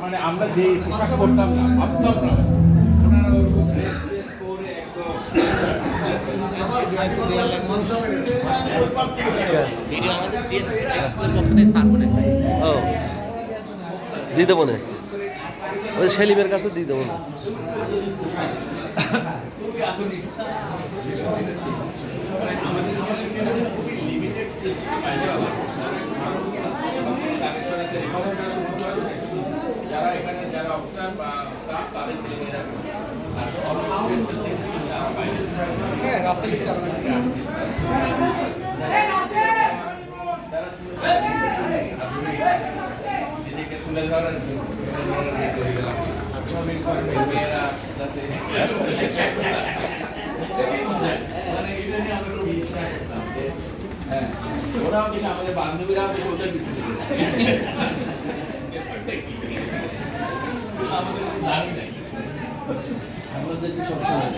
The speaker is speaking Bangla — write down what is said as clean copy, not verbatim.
মানে আমরা যে পোশাক করতাম না, ভাবতাম না, ওনারা ওরকম ড্রেস করে একদম দিয়ে দেবো না, ওই সেলিমের কাছে দিয়ে দেবো না। যারা এখানে যারা অফিসার বা স্টাফ তাদের ছেলেমেয়েরা নিজেকে তুলে ধরার মেয়েরা যাতে মানে এটা নিয়ে আমরা খুব ইচ্ছা করতাম যে হ্যাঁ ওরাও কিন্তু আমাদের বান্ধবীরাও কিন্তু ওদের পিছনে আমাদের দাঁড়িয়ে নাই আমাদেরকে সবসময়